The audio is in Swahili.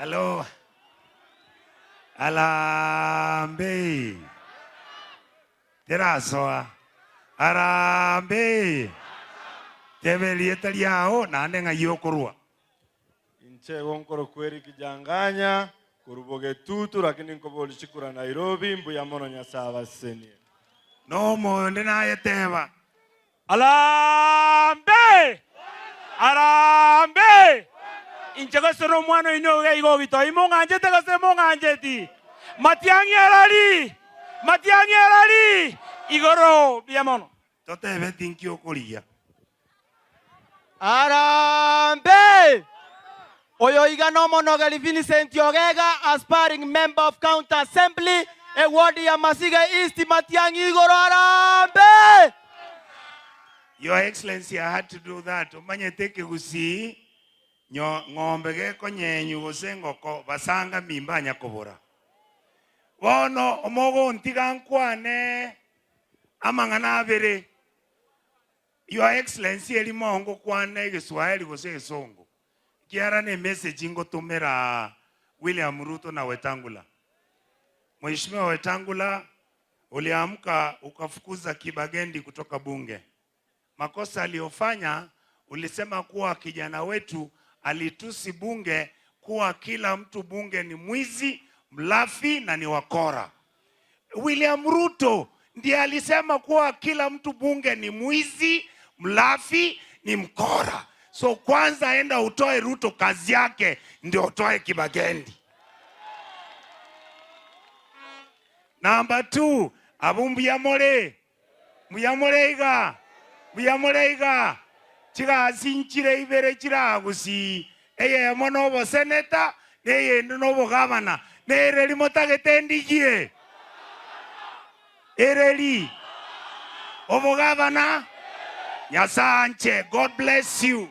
Hello. Alambe. Terasoa. Arambe. Tebeli etaliao nande ngayokorua. Inche wonkoro kweri kijanganya kuruboge tutu lakini nkoboli shikura Nairobi mbuya mono nyasaba seni. No mo ndena yeteba. Alambe! Alambe! Inchego soro mwano inoge igogito imonganjete kase monganjeti. Matiangi alali igoro biamono. Tote betinki okolia. Arambe! Oyo igano monogeli Vincent Yogega, aspiring member of County Assembly, e wadi ya Masiga East Matiangi igoro Arambe! Your Excellency, I had to do that. Omanye teke gusi ng'ombe ge konyenyu gosengo ko basanga mimba nyakobora. Wono omogo ntiga nkwane amangana abere. Your Excellency eli mongo kwane Kiswahili gose Kisongo. Kiara ne message ngotumira William Ruto na Wetangula. Mheshimiwa Wetangula, uliamka ukafukuza Kibagendi kutoka bunge. Makosa aliyofanya, ulisema kuwa kijana wetu alitusi bunge kuwa kila mtu bunge ni mwizi, mlafi na ni wakora. William Ruto ndiye alisema kuwa kila mtu bunge ni mwizi, mlafi, ni mkora. So kwanza enda utoe Ruto kazi yake ndio utoe Kibagendi. Number 2, abumbu ya mole. Muyamoleiga. Muyamoleiga. Chiga sinchire ibere chira gusi. Eye monobo seneta, eye nobo governor. Nereli motagetendigie. Ereli. Obo governor. Nyasanche, God bless you.